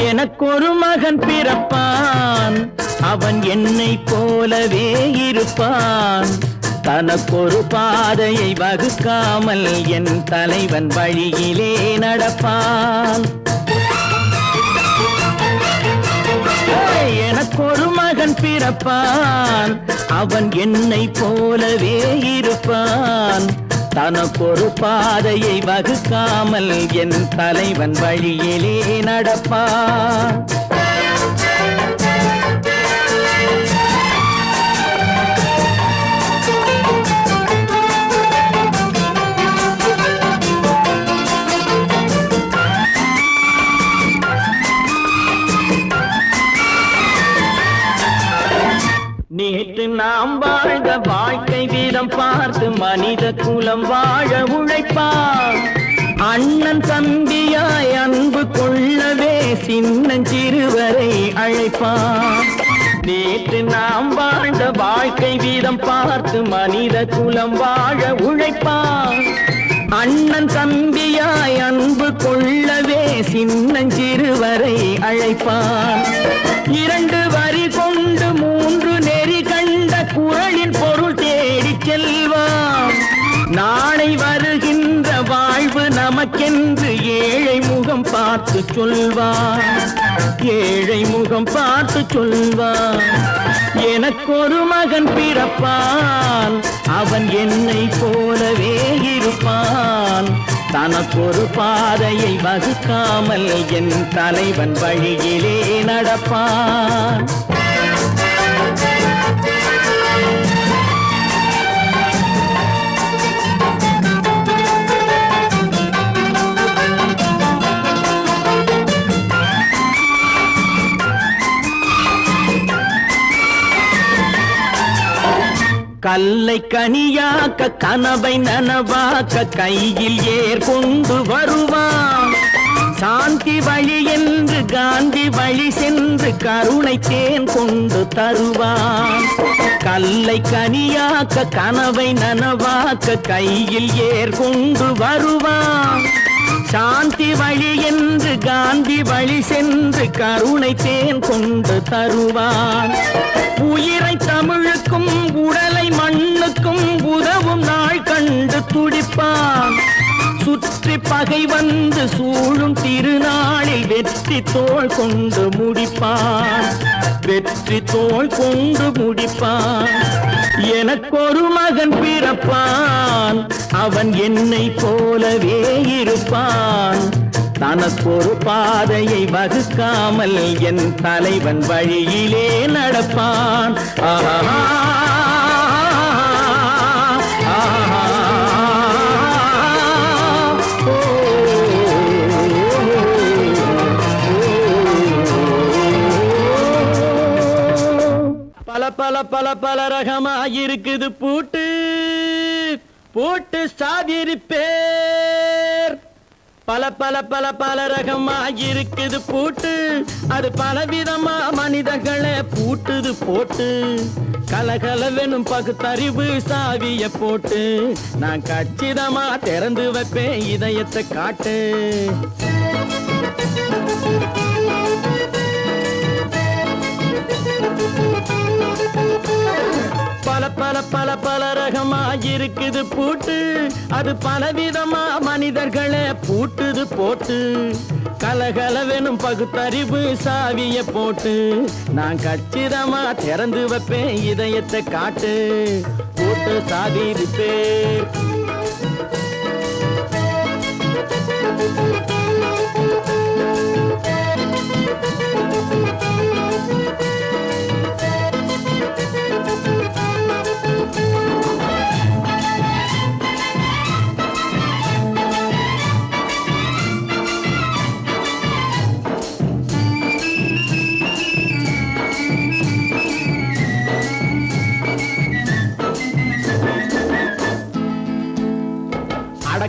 எனக்கொரு மகன் பிறப்பான், அவன் என்னை போலவே இருப்பான். தனக்கொரு பாதையை வகுக்காமல் என் தலைவன் வழியிலே நடப்பான். எனக்கொரு மகன் பிறப்பான், அவன் என்னை போலவே இருப்பான். தனக்கொரு பாதையை வகுக்காமல் என் தலைவன் வழியிலே நடப்பான். நேற்று நாம் வாழ்ந்த வாழ்க்கை வீதம் பார்த்து மனித குலம் வாழ உழைப்பான். அண்ணன் தம்பியாய் அன்பு கொள்ளவே சின்னஞ்சிறுவரை அழைப்பான். நேற்று நாம் வாழ்ந்த வாழ்க்கை வீதம் பார்த்து மனித குலம் வாழ உழைப்பான். அண்ணன் தம்பியாய் அன்பு கொள்ளவே சின்னஞ்சிறுவரை அழைப்பான். இரண்டு வரி கொண்டு மூன்று நெறி கண்ட குறளின் பொருள் தேடிச் செல்வான். நாளை வருகின்ற வாழ்வு நமக்கென்று ஏழை முகம் பார்த்து சொல்வான். ஏழை முகம் பார்த்து சொல்வான். எனக்கொரு மகன் பிறப்பான், அவன் என்னை போலவே இருப்பான். தனக்கொரு பாதையை வகுக்காமல் என் தலைவன் வழியிலே நடப்பான். கல்லை கனியாக்க கனவை நனவாக்க கையில் ஏற்கொண்டு வருவான். சாந்தி வழி என்று காந்தி வழி சென்று கருணை தேன் கொண்டு தருவான். கல்லை கனியாக்க கனவை நனவாக்க கையில் ஏற்கொண்டு வருவான். சாந்தி வழி என்று காந்தி வழி சென்று கருணை தேன் கொண்டு தருவான். உயிரை தமிழுக்கும் உடலை மண்ணுக்கும் உதவும் நாள் கண்டு துடிப்பான். சுற்றி பகை வந்து சூழும் திருநாளில் வெற்றி தோள் கொண்டு முடிப்பான். வெற்றி தோள் கொண்டு முடிப்பான். எனக்கொரு மகன் பிறப்பான், அவன் என்னை போலவே இருப்பான். தனக்கொரு பாதையை வகுக்காமல் என் தலைவன் வழியிலே நடப்பான். ஆஹா பல பல பல பல ரகமாயிருக்குது பூட்டு பூட்டு சாதிருப்பேர். பல பல பல பல ரகமாயிருக்குது பூட்டு, அது பலவிதமா மனிதர்களை பூட்டுது போட்டு. கலகலவெனும் பகுத்தறிவு சாவிய போட்டு நான் கச்சிதமா திறந்து வைப்பேன் இதயத்தை காட்டு. பல பல பல பல ரகமாயிருக்குது பூட்டு, அது பலவிதமா மனிதர்களை பூட்டுது போட்டு. கலகலவெனும் பகுத்தறிவு சாவிய போட்டு நான் கச்சிதமா திறந்து வைப்பேன் இதயத்தை காட்டு. பூட்டு சாதிருப்பேன்.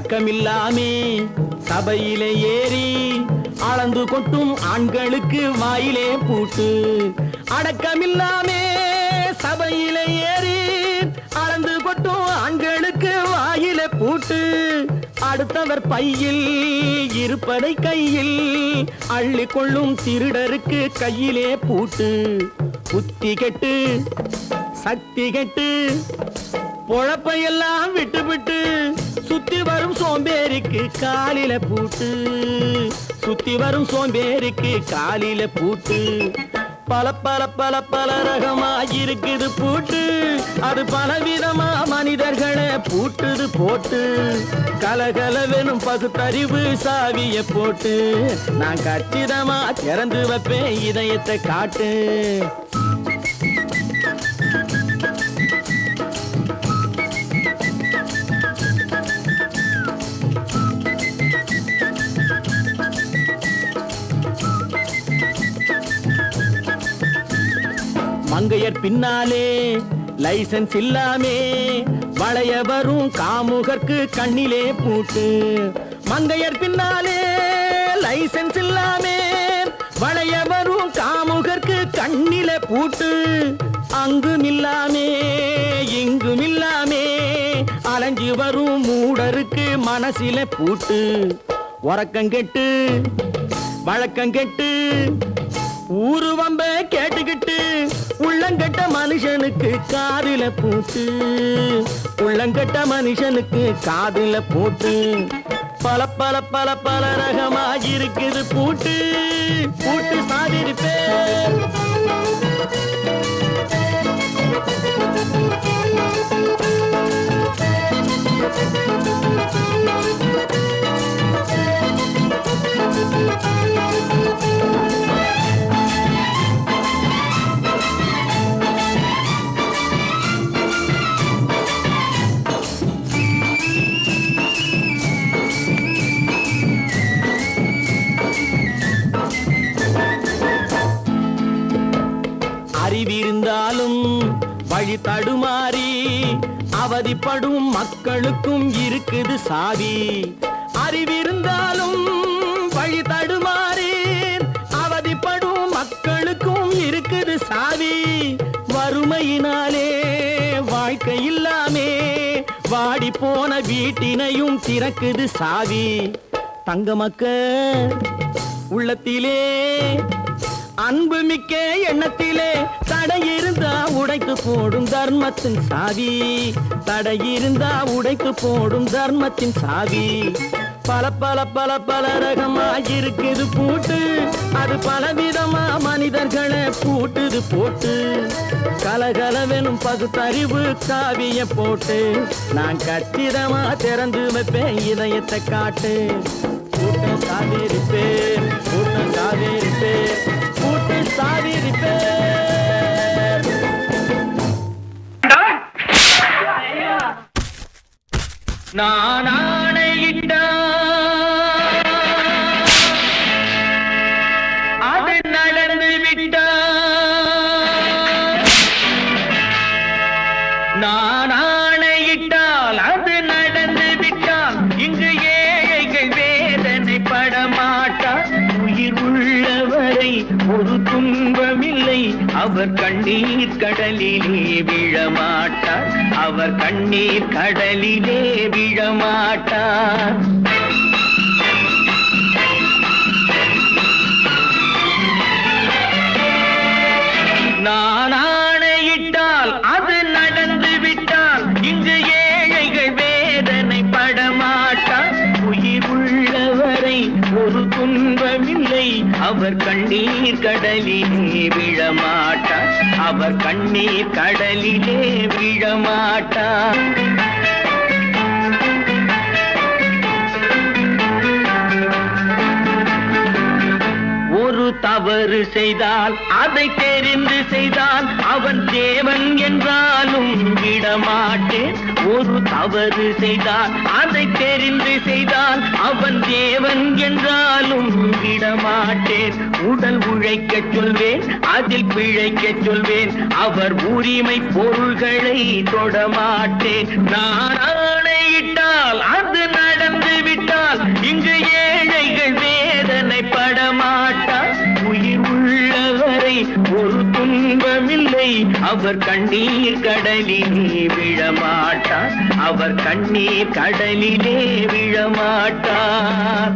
அடக்கமில்லாமே சபையிலே ஏறி அளந்து கொட்டும் ஆண்களுக்கு வாயிலே பூட்டு. அடக்கமில்லாமே சபையிலே ஏறி அளந்து கொட்டும் ஆண்களுக்கு வாயிலே பூட்டு. அடுத்தவர் பையில் இருப்பதை கையில் அள்ளி கொள்ளும் திருடருக்கு கையிலே பூட்டு. புத்தி கெட்டு சக்தி கெட்டு பொழப்பையெல்லாம் விட்டு விட்டு சுத்தி வரும் சோம்பேறிக்கு காலில பூட்டு. சுத்தி வரும் சோம்பேறிக்கு காலில பூட்டு. பல பல பல பல ரகமா இருக்குது பூட்டு. அது பலவிதமா மனிதர்களை பூட்டுது போட்டு. கலகலவெனும் பகுத்தறிவு சாவிய போட்டு. நான் கச்சிதமா திறந்து வைப்பேன் இதயத்தை காட்டு. மங்கையர் பின்னாலே லைசன்ஸ் இல்லாமே வளைய வரும் காமுகர்க்கு கண்ணிலே பூட்டு. மங்கையர் பின்னாலே லைசன்ஸ் இல்லாமே வளைய வரும் காமுகர்க்கு கண்ணிலே பூட்டு. அங்கும் இல்லாமே இங்கும் இல்லாமே அலைஞ்சு வரும் மூடருக்கு மனசிலே பூட்டு. உறக்கங்கெட்டு வழக்கங்கெட்டு ஊரு வம்ப கேட்டுக்கிட்டு உள்ளங்கட்ட மனுஷனுக்கு காதில பூட்டு. உள்ளங்கட்ட மனுஷனுக்கு காதில பூட்டு. பல பல பல பல ரகமா இருக்குது பூட்டு. பூட்டு சாதிருப்பேன். அறிவிருந்தாலும் வழி தடுமாறி அவதிப்படும் மக்களுக்கும் இருக்குது சாவி. அறிவிருந்தாலும் வழி தடுமாறி அவதிப்படும் மக்களுக்கும் இருக்குது சாவி. வறுமையினாலே வாழ்க்கை இல்லாமே வாடி போன வீட்டினையும் திறக்குது சாவி. தங்க மக்க உள்ளத்திலே அன்பு மிக்க எண்ணத்திலே தடையிருந்தா உடைத்து போடும் தர்மத்தின் சாவி. தடையிருந்தா உடைத்து போடும் தர்மத்தின் சாவி. பல பல பல பல ரகமா இருக்குது பூட்டு. அது பலவிதமா மனிதர்களை பூட்டுது போட்டு. கலகலவெனும் பகுத்தறிவு காவிய போட்டு. நான் கச்சிதமா திறந்து வைப்பேன் இதயத்தை காட்டு. கூட்டம் சாதிருப்பேன் கூட்டம் சாதிருப்பேன் கூட்டு சாதிருப்பேன். நான் ஆணையிட்டா அது நடந்து விட்டா. நான் ஆணையிட்டால் அது நடந்து விட்டால் இங்கு ஏழைகள் வேதனை படமாட்டார். உயிர் உள்ளவரை ஒரு துன்பமில்லை. அவர் கண்ணீர் கடலிலே விழமாட்டார். அவர் கண்ணீர் கடலிலே விழமாட்டார். நான் ஆணையிட்டால் அது நடந்து விட்டால் இங்கு ஏழைகள் வேதனை படமாட்டார். உயிர் உள்ளவரை ஒரு துன்பமில்லை. அவர் கண்ணீர் கடலிலே விழமாட்டார். அவர் கண்ணீர் கடலிலே விழமாட்டார். ஒரு தவறு செய்தால் அதை தெரிந்து செய்தால் அவன் தேவன் என்றாலும் விடமாட்டேன். ஒரு தவறு செய்தால் அதை தெரிந்து செய்தால் அவன் தேவன் என்றாலும் விடமாட்டேன். உடல் உழைக்கச் சொல்வேன், அதில் பிழைக்கச் சொல்வேன், அவர் உரிமை பொருள்களை தொடமாட்டேன். நான் ஆணையிட்டால் அது நடந்து விட்டால் இங்கு ஏழைகள் வேதனை படமாட்டார். உயிர் உள்ளவரை ஒரு துன்பமில்லை, அவர் கண்ணீர் கடலிலே விழமாட்டார். அவர் கண்ணீர் கடலிலே விழமாட்டார்.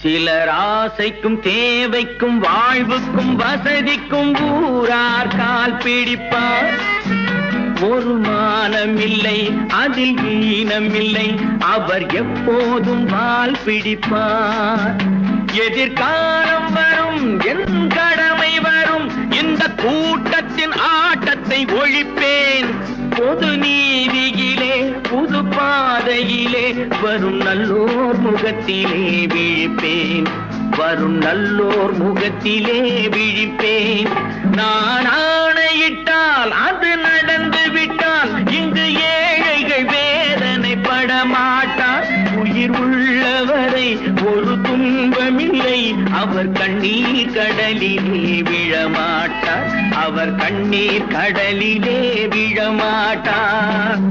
சிலர் ஆசைக்கும் தேவைக்கும் வாழ்வுக்கும் வசதிக்கும் ஊரார் கால் பிடிப்பார். ஒரு மானமில்லை, அதில் ஈனமில்லை, அவர் எப்போதும் வால் பிடிப்பார். எதிர்காலம் வரும், என் கடமை வரும், இந்த கூட்டத்தின் ஆட்டத்தை ஒழிப்பேன். பொது நீதியிலே புது பாதையிலே வரும் நல்லோர் முகத்திலே விழிப்பேன். வரும் நல்லோர் முகத்திலே விழிப்பேன். நான் ஆணையிட்டால் அது நடந்து விட்டால் இங்கு ஏழைகள் வேதனை படமாட்டார். உயிர் உள்ளவரை ஒரு துன்பமில்லை, அவர் கண்ணீர் கடலிலே விழமாட்டார். அவர் கண்ணீர் கடலிலே விழமாட்டார்.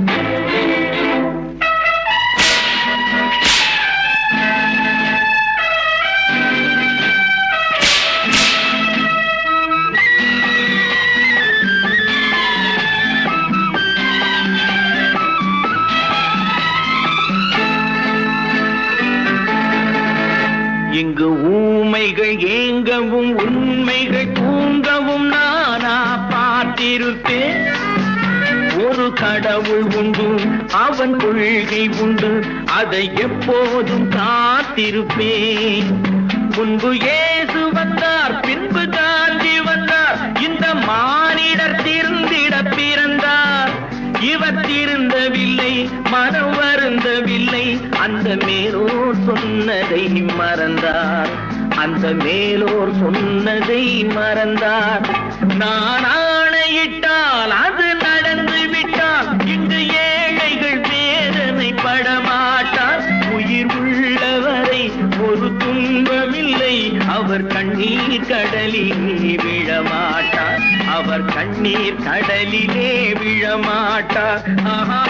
இங்கு ஊமைகள் ஏங்கவும் உண்மைகள் தூங்கவும் நானா பார்த்திருப்பேன். ஒரு கடவுள் உண்டு, அவன் கொள்கை உண்டு, அதை எப்போதும் காத்திருப்பேன். முன்பு இயேசு வந்தார், பின்பு காந்தி வந்தார், இந்த மானிடர் திருந்திட பிறந்தார். இவர் திருந்தவில்லை, மனம் வருந்தவில்லை, அந்த மேலோர் சொன்னதை மறந்தார். அந்த மேலோர் சொன்னதை மறந்தார். நான் ஆணையிட்டால் அது நடந்து விட்டால் இங்கு ஏழைகள் வேதனை படமாட்டார். உயிர் உள்ளவரை ஒரு துன்பமில்லை, அவர் கண்ணீர் கடலிலே விழமாட்டார். அவர் கண்ணீர் கடலிலே விழமாட்டார். ஆஹா.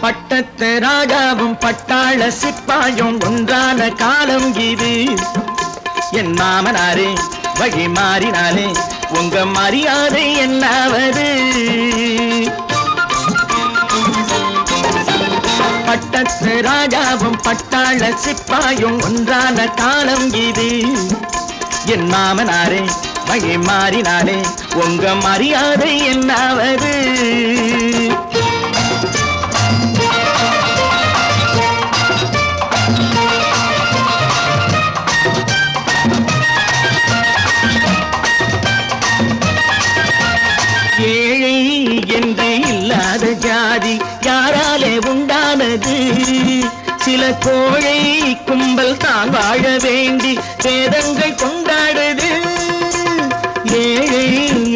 பட்டத்து ராஜாவும் பட்டாள சிப்பாயும் ஒன்றான காலம் இது. என் மாமனாரே வழி மாறினாலே உங்க மரியாதை என்னாவது? பட்டத்து ராஜாவும் பட்டாள சிப்பாயும் ஒன்றான காலம் இது. என் மாமனாரே வழி மாறினாலே உங்க மரியாதை என்னாவது? ஏழை என்று இல்லாத ஜாதி யாராலே உண்டானது? சில கோழை கும்பல் தான் வாழ வேண்டி வேதங்கள் கொண்டாடுது. ஏழை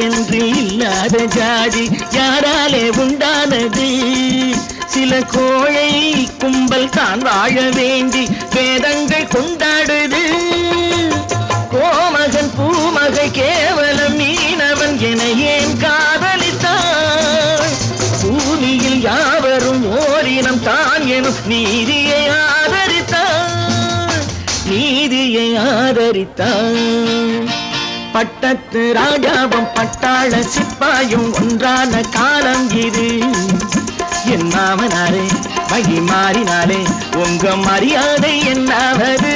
என்று இல்லாத ஜாதி யாராலே உண்டானது? சில கோழை கும்பல் தான் வாழ வேண்டி வேதங்கள் கொண்டாடுது. கோமகன் பூமகை கேவலம் மீனவன் என ஏன் காதலித்தாள்? பூமியில் யாவரும் ஓரினம் தான் எனும் நீதியை ஆதரித்தான். பட்டத்து ராஜாவும் பட்டாள சிப்பாயும் ஒன்றான காலம் இது. என் மாமனாரே வகி மாறினாலே உங்க மரியாதை என்னாவது?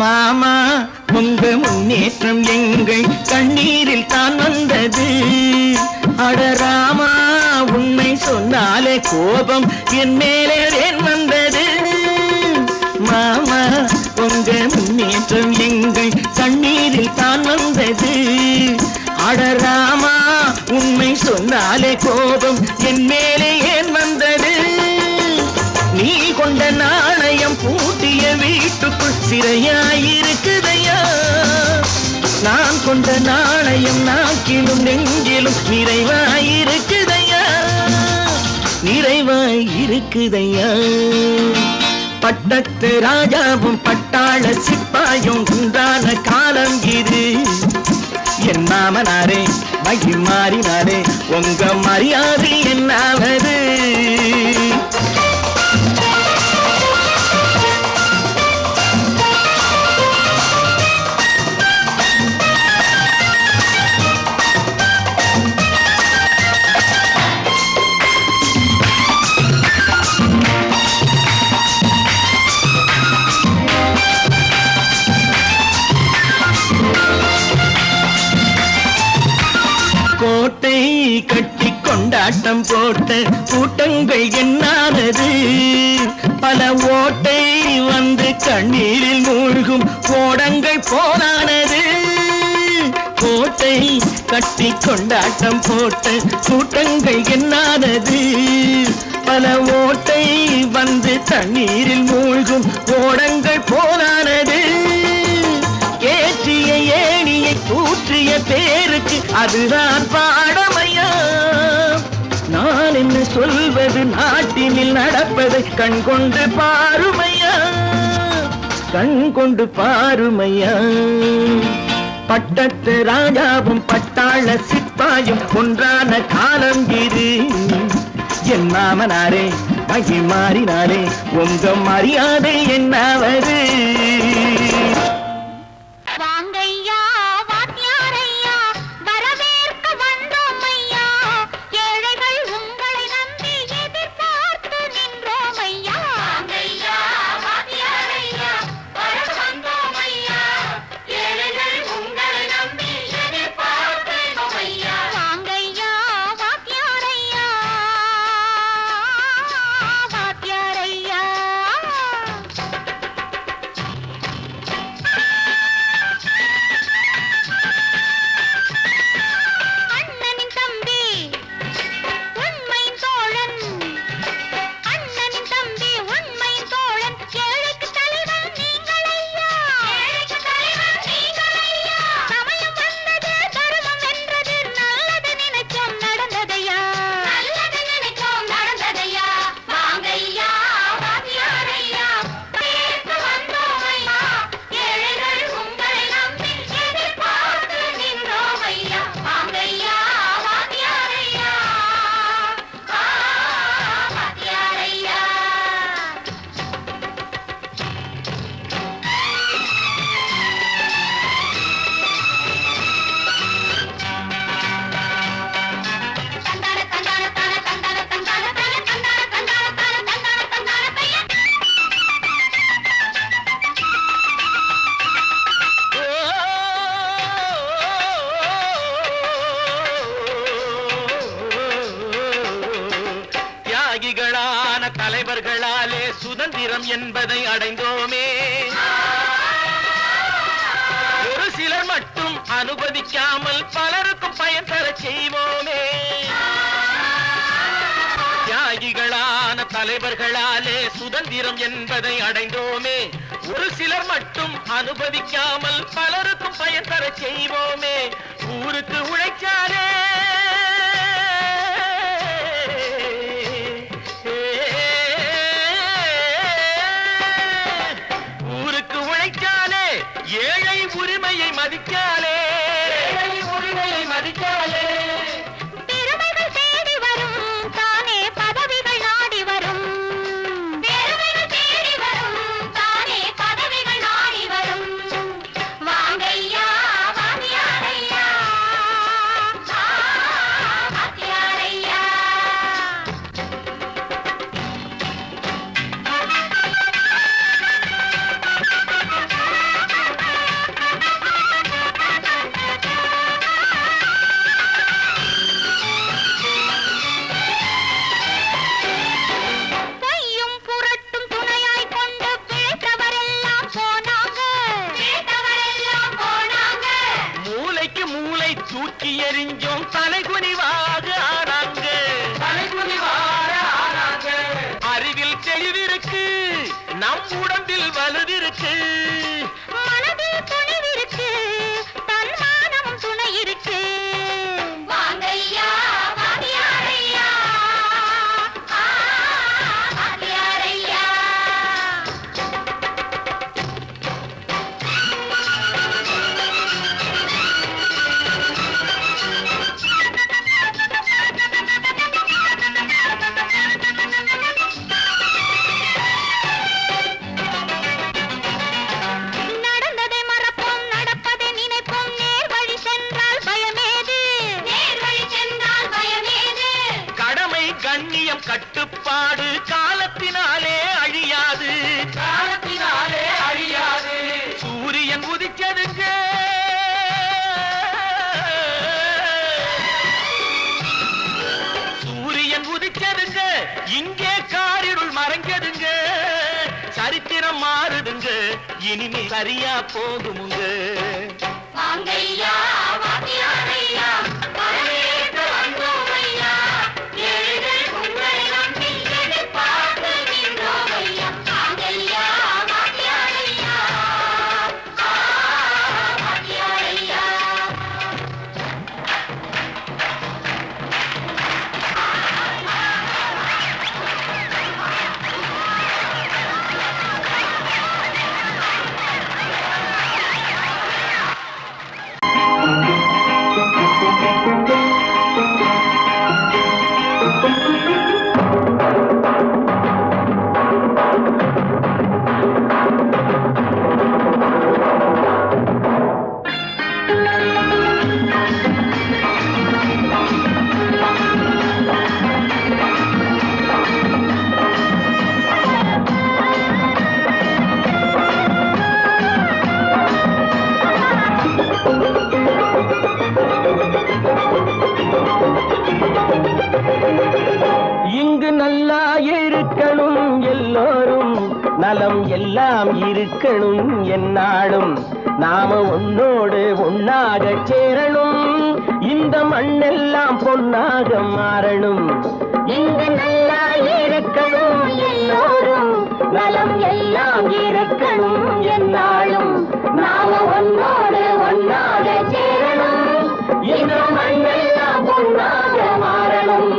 மாமா உங்க முன்னேற்றம் எங்கள் கண்ணீரில் தான் வந்தது. அடராமா உண்மை சொன்னாலே கோபம் என் மேலே ஏன் வந்தது? மாமா உங்க முன்னேற்றம் எங்கள் கண்ணீரில் தான் வந்தது. அடராமா உண்மை சொன்னாலே கோபம் என் மேலே ஏன் வந்தது? நீ கொண்ட நாணயம் பூட்டிய வீட்டுக்குள் சிறையாயிருக்குதையா. நான் கொண்ட நாணயம் நாக்கிலும் நெஞ்சிலும் நிறைவாயிருக்குதையா, நிறைவாயிருக்குதையா. பட்டத்து ராஜாவும் பட்டாள சிப்பாயும் உண்டான காலம் இது. என் மாமனாரே மகி மாறினாரே உங்க மரியாதை என்னாவது? கோட்டை கட்டி கொண்டாட்டம் போட்ட கூட்டங்கள் என்னானது? பல ஓட்டை வந்து கண்ணீரில் மூழ்கும் ஓடங்கள் போனானது. கோட்டை கட்டி கொண்டாட்டம் போட்ட கூட்டங்கள் என்னானது? பல ஓட்டை வந்து தண்ணீரில் மூழ்கும் ஓடங்கள் போனானது. ஏற்றிய ஏணியை தூற்றிய பேருக்கு அதுதான் பாடமையா? நான் என்ன சொல்வது? நாட்டினில் நடப்பதை கண் கொண்டு பாருமையா, கண் கொண்டு பாருமையா. பட்டத்து ராஜாவும் பட்டாள சிப்பாயும் ஒன்றான காலம் இது. என் மாமனாரே மகி மாறினாரே உங்க மரியாதை என்னாவது? தியாகிகளான தலைவர்களாலே சுதந்திரம் என்பதை அடைந்தோமே. ஒரு சிலர் மட்டும் அனுமதிக்காமல் பலருக்கும் பயன் தர செய்வோமே. தியாகிகளான தலைவர்களாலே சுதந்திரம் என்பதை அடைந்தோமே. ஒரு சிலர் மட்டும் அனுபவிக்காமல் பலருக்கும் பயன் தர செய்வோமே. ஊருக்கு உழைச்சாலே ஊருக்கு உழைச்சாலே ஏழை உரிமையை மதிக்காலே உரிமையை மதிக்காலே தூக்கி எறிஞ்சோம் தலைகுனிவாக ஆனாங்க. அறிவில் தெளிவிருக்கு, நம் உடம்பில் வலுவிருக்கு, மனதில் துணிவிருக்கு, தன்மானம் துணை இருக்கு. வாங்கையா வாத்தியாரையா வாத்தியாரையா. கண்ணியம் கட்டுப்பாடு காலத்தினாலே அழியாது, காலத்தினாலே அழியாது. சூரியன் உதிச்சதுங்க, சூரியன் உதிச்சதுங்க, இங்கே காரிருள் மறைஞ்சதுங்க. சரித்திரம் மாறுதுங்க, இனிமே சரியா போகுமுங்க. வாங்கையா வாத்தியாரையா நல்லா இருக்கணும் எல்லோரும், நலம் எல்லாம் இருக்கணும் என்னாலும். நாம ஒன்னோடு ஒன்னாக சேரணும், இந்த மண்ணெல்லாம் பொன்னாக மாறணும். இங்கு நல்லா இருக்கணும் எல்லோரும், நலம் எல்லாம் இருக்கணும் என்னாலும். நாம ஒன்னோடு ஒன்னாக சேரணும், இந்த மண்ணெல்லாம் பொன்னாக மாறணும்.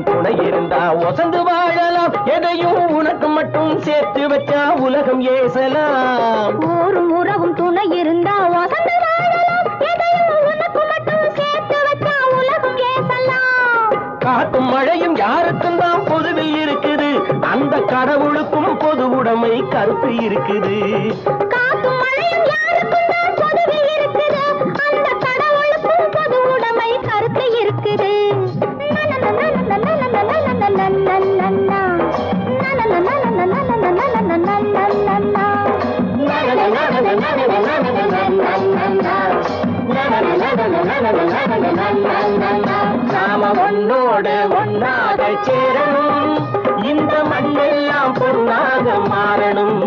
துணை இருந்தா வசந்து வாழலாம், எதையும் உனக்கு மட்டும் சேர்த்து வச்சா உலகம் ஏசலாம். ஊரும் உறவும் துணை இருந்தா வசந்து வாழலாம், எதையும் உனக்கு மட்டும் சேர்த்து வச்சா உலகம் ஏசலாம். காத்தும் மழையும் யாருக்கும் தான் பொதுவில் இருக்குது, அந்த கடவுளுக்கும் பொது உடைமை கருத்து இருக்குது. காத்தும் மழையும் யாருக்கும் தான் பொதுவில் இருக்குது, அந்த கடவுளுக்கும் பொது உடைமை கருத்து இருக்குது. நாம ஒன்னோடு ஒன்னாக சேரணும், இந்த மண்ணெல்லாம் பொன்னாக மாறணும்.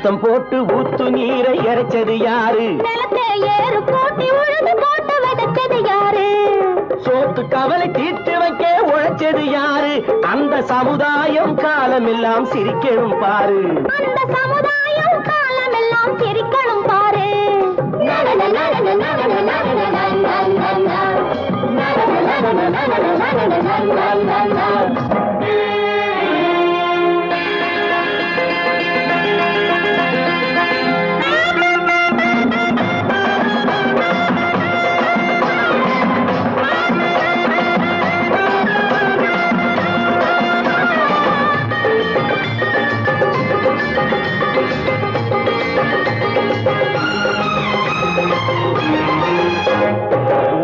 உளுத்தம் போட்டு ஊத்து நீரை இறைச்சது யாரு? நிலத்தை ஏறு போட்டி உழுது போட்டு விதைச்சது யாரு? சோத்து கவலை தீர்த்து வைக்க உழைச்சது யாரு? அந்த சமுதாயம் காலமெல்லாம் சிரிக்கணும் பாரு. அந்த சமுதாயம் காலமெல்லாம் சிரிக்கணும் பாரு.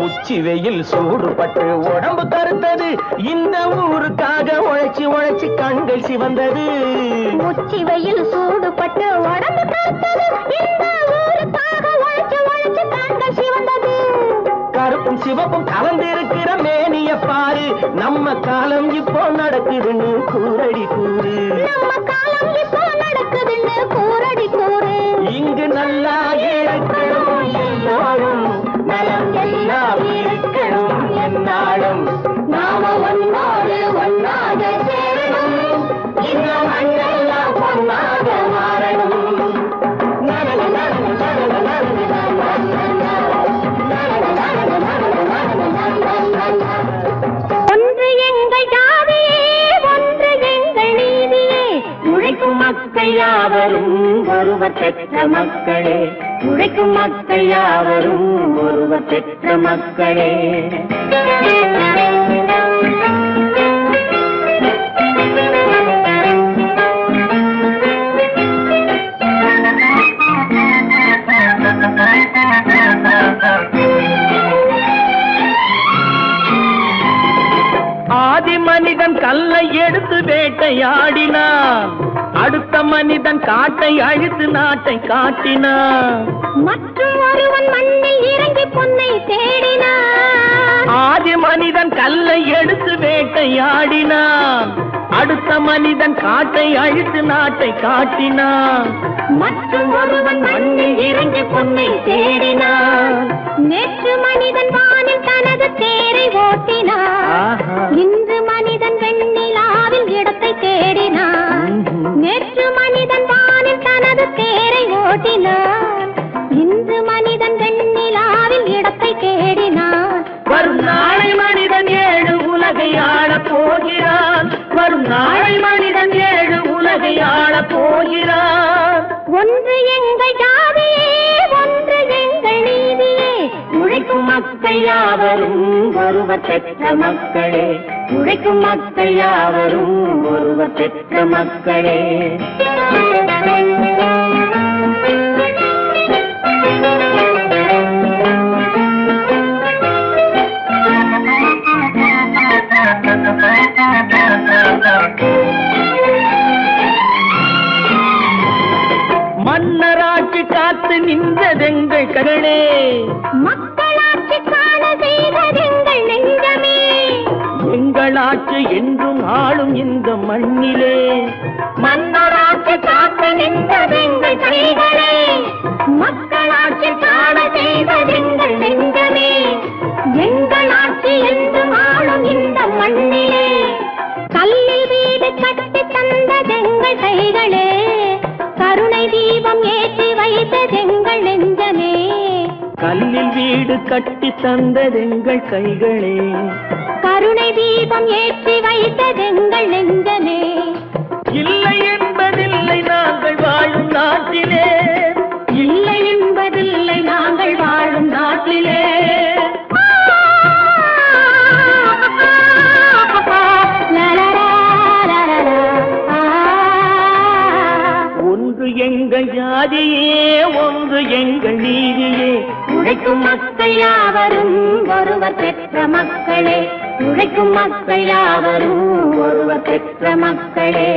உச்சி வெயில் சூடுபட்டு உடம்பு கருத்தது, இந்த ஊருக்காக உழைச்சி உழைச்சி கண்கள் சிவந்தது. உச்சி வெயில் சூடுபட்டு உடம்பு கருத்தது, இந்த ஊருக்காக உழைச்சி உழைச்சி கண்கள் சிவந்தது. கருப்பும் சிவப்பும் கலந்திருக்கிற மேனிய பாரு, நம்ம காலம் இப்போ நடக்குதுன்னு கூரடி கூறு. நம்ம காலம் இப்போ நடக்குதுன்னு கூரடி கூறு. இங்கு நல்லா இருக்கணும் எல்லாரும், நலம் எல்லாம் இருக்கணும் என்னாலும். நாம ஒன்னோடு ஒன்னாக சேரணும், இந்த மண்ணெல்லாம் பொன்னாக மாறணும். ஒன்று எங்கள் ஜாதியே, ஒன்று எங்கள் நீதியே, உழைக்கும் மக்கள் யாவரும் ஒருவர் பெற்ற மக்களே, உழைக்கும் மக்கள் யாவரும் ஒருவர் பெற்ற மக்களே. ஆதி மனிதன் கல்லை எடுத்து வேட்டையாடினான், அடுத்த மனிதன் காட்டை அழித்து நாட்டை காட்டினான். மற்றும் ஒருவன் மண்ணில் இறங்கி பொன்னை தேடினான். ஆதி மனிதன் கல்லை எடுத்து வேட்டையாடினான், அடுத்த மனிதன் காட்டை அழித்து நாட்டை காட்டினான். மற்றும் ஒருவன் மண்ணில் இறங்கி பொன்னை தேடினான். நேற்று மனிதன் வானில் தனது தேரை ஓட்டினான், இன்று மனிதன் வெண்ணிலாவில் இடத்தை தேடினான். நேற்று மனிதன் வானில் தனது தேரை ஓட்டினான், இன்று மனிதன் வெண்ணிலாவில் இடத்தை தேடினான். வரும் நாளை மனிதன் ஏழு உலகை ஆளப் போகிறான், வரும் நாளை மனிதன் ஏழு உலகை ஆளப் போகிறான். ஒன்று எங்கள் ஜாதியே, ஒன்று எங்கள் நீதியே, உழைக்கும் மக்கள் யாவரும் ஒருவர் பெற்ற மக்களே, உழைக்கும் மக்கள் யாவரும் ஒருவர் பெற்ற மக்களே. மன்னராட்சி காத்து நின்றதெங்கள் கரணே, மக்களாட்சி காண செய்வதெங்கள் நெஞ்சமே, எங்கள் ஆட்சி என்றும் ஆளும் இந்த மண்ணிலே. மன்னராட்சி காத்து நின்றதெங்கள் கைகளே, மக்களாட்சி காண செய்வதெங்கள் நெஞ்சமே, எங்கள் ஆட்சி என்றும் ஆளும் இந்த மண்ணிலே. கல்லில் வீடு கட்டி தந்ததெங்கள் கைகளே, கருணை தீபம் ஏற்றி வைத்ததெங்கள் நெஞ்சமே. கல்லில் வீடு கட்டி தந்ததெங்கள் கைகளே, கருணை தீபம் ஏற்றி வைத்ததெங்கள் நெஞ்சமே. இல்லை என்பதில்லை நாங்கள் வாழும் நாட்டிலே, இல்லை என்பதில்லை நாங்கள் வாழும் நாட்டிலே. ஒன்று எங்கள் ஜாதியே, ஒன்று எங்கள் நீதியே, உழைக்கும் மக்கள் யாவரும் ஒருவர் பெற்ற மக்களே, உழைக்கும் மக்கள் யாவரும் ஒருவர் பெற்ற மக்களே.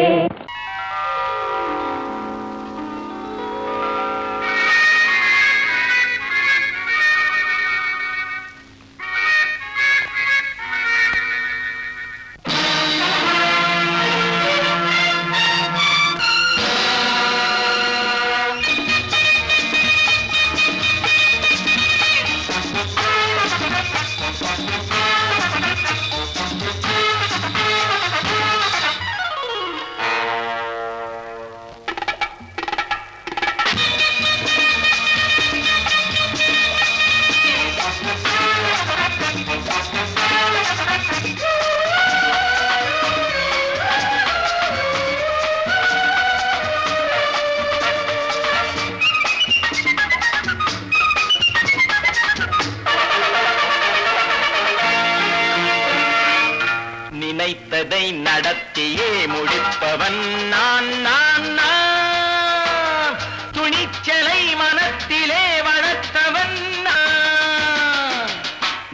நினைத்ததை நடத்தியே முடிப்பவன் நான் நான் நான். துணிச்சலை மனத்திலே வளர்த்தவன் நான்.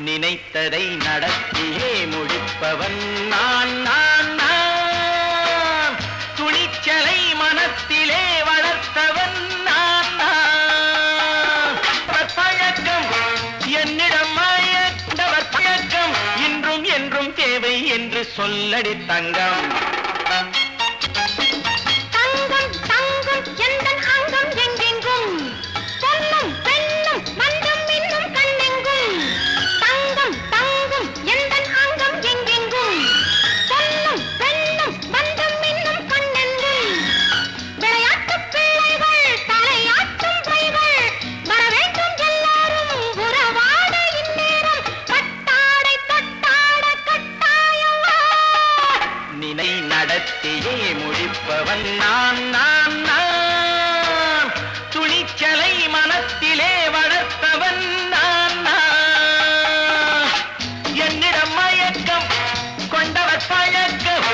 நினைத்ததை நடத்தியே முடிப்பவன் நான் நான் நான். துணிச்சலை மனத்திலே வளர்த்தவன் நான் நான். பழக்கம் என்னிடம் மயந்தவர் பழக்கம் இன்றும் என்றும் தேவை என்று சொல்லடி தங்கம். தங்கம் தங்கம் எந்தன் அங்கம் எங்கெங்கும் பொன்னும் பெண்ணும் மண்டும் இன்னும் கண்ணெங்கும். தங்கம் தங்கம் எந்தன் அங்கம் எங்கெங்கும் பொன்னும் பெண்ணும் மண்டும் இன்னும் கண்ணெங்கும். விளையாட்டு பிள்ளைகள் தலையாட்டும் பைகள் வர வேண்டும் எல்லாரும் உறவாட இந்நேரம் பட்டாடை தொட்டாட கட்டாயவா. நினை நடத்தியே முடிப்பவன் நான் நான் நான். துணிச்சலை மனத்திலே வளர்த்தவன் நான் நான். என்னிடம் மயக்கம் கொண்டவர் பழக்கம்.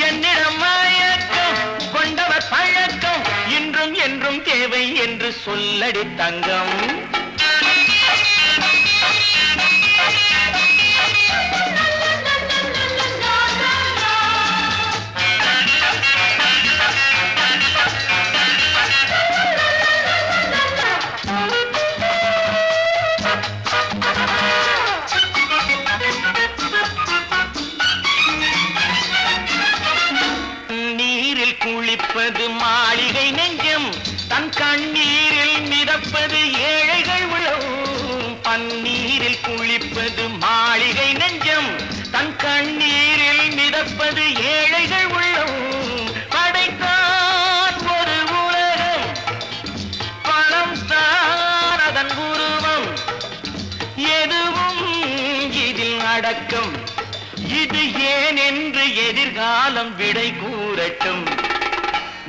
என்னிடம் மயக்கம் கொண்டவர் பழக்கம் இன்றும் என்றும் தேவை என்று சொல்லடி தங்கம். நீரில் குளிப்பது மாளிகை நெஞ்சம். தன் கண்ணீரில் மிதப்பது ஏழைகள் உளம். பன்னீரில் குளிப்பது மாளிகை நெஞ்சம். தன் கண்ணீரில் மிதப்பது ஏழைகள் உள்ளம். படைத்தான் ஒரு உலகம் பணம் தான் அதன் உருவம். எதுவும் இதில் அடக்கம். இது ஏன் என்று எதிர்காலம் விடை கூறட்டும்.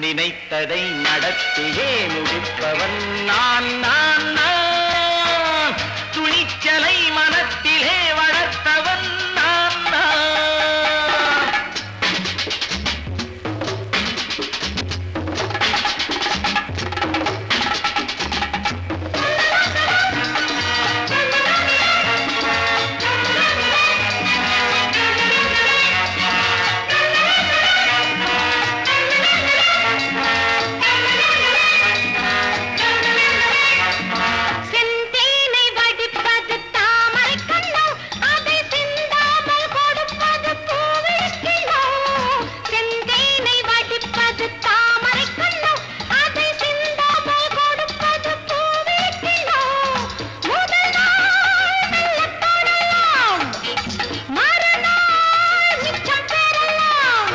நினைத்ததை நடத்தியே முடிப்பவன் நான் நான் நான். துணிச்சலை மனத்திலே வளர்த்தவன் நான் நான். செந்தேனை வடிப்பது தாமரை கண்ணோ அதை சிந்தாமல் கொடுப்பது பூவிழிக்கிழோ. செந்தேனை வடிப்பது தாமரை கண்ணோ அதை சிந்தாமல் கொடுப்பது பூவிழிக்கிழோ. முதல் நாள் மெல்லத் தொடலாம் மறுநாள் மிச்சம் பெறலாம்.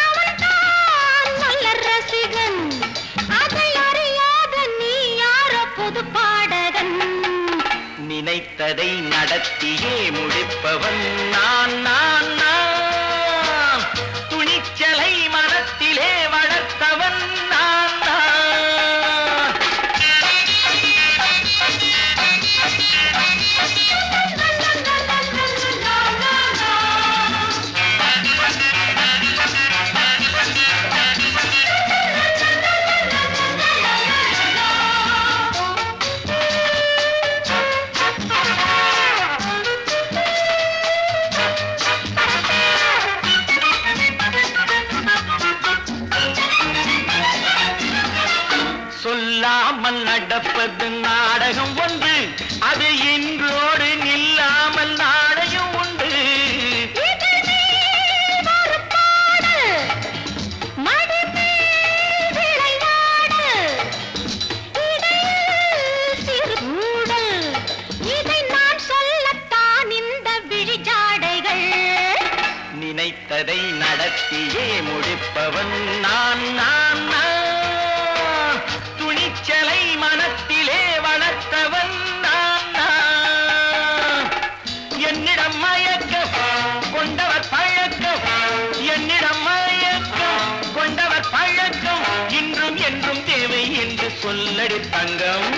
அவன்தான் நல்ல ரசிகன் அதை அறியாத நீ யாரோ புது பாடகன். நினைத்ததை நடத்தியே முடிப்பவன் நான் நான் நான். துணிச்சலை மனத்திலே வளர்த்தவன் நான் நான். சொல்லாமல் நடப்பது நாடகம் ஒன்று. அது இன்றோடு நில்லாமல் நாடகம் உண்டு. இதழ் மேல் ஒரு பாடு, மடி மேல் விளையாடு, இடையில் சிறு ஊடல். இதை நான் சொல்லத்தான் இந்த விழிஜாடைகள். நினைத்ததை நடத்தியே முடிப்பவன் நான் நான் நான். துணிச்சலை மனத்திலே வளர்த்தவன் நான் நான். என்னிடம் மயக்கம் கொண்டவர் பழக்கம். என்னிடம் மயக்கம் கொண்டவர் பழக்கம் இன்றும் என்றும் தேவை என்று சொல்லடி தங்கம்.